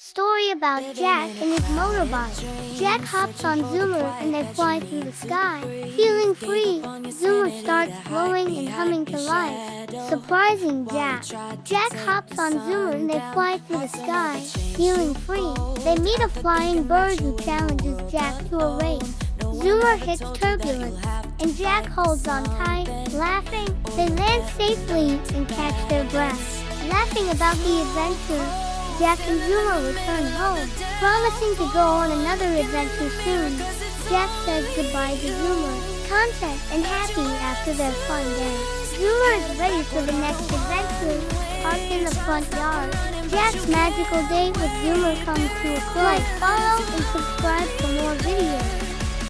Story about Jack and his motorbike. Jack hops on Zoomer and they fly through the sky. Feeling free, Zoomer starts glowing and humming to life. Surprising Jack. Jack hops on Zoomer and they fly through the sky. Feeling free, they meet a flying bird who challenges Jack to a race. Zoomer hits turbulence, and Jack holds on tight. Laughing, they land safely and catch their breath. Laughing about the adventure, Jack and Zoomer return home, promising to go on another adventure soon. Jack says goodbye to Zoomer, content and happy after their fun day. Zoomer is ready for the next adventure, parked in the front yard. Jack's magical day with Zoomer comes to a close. Like, follow, and subscribe for more videos.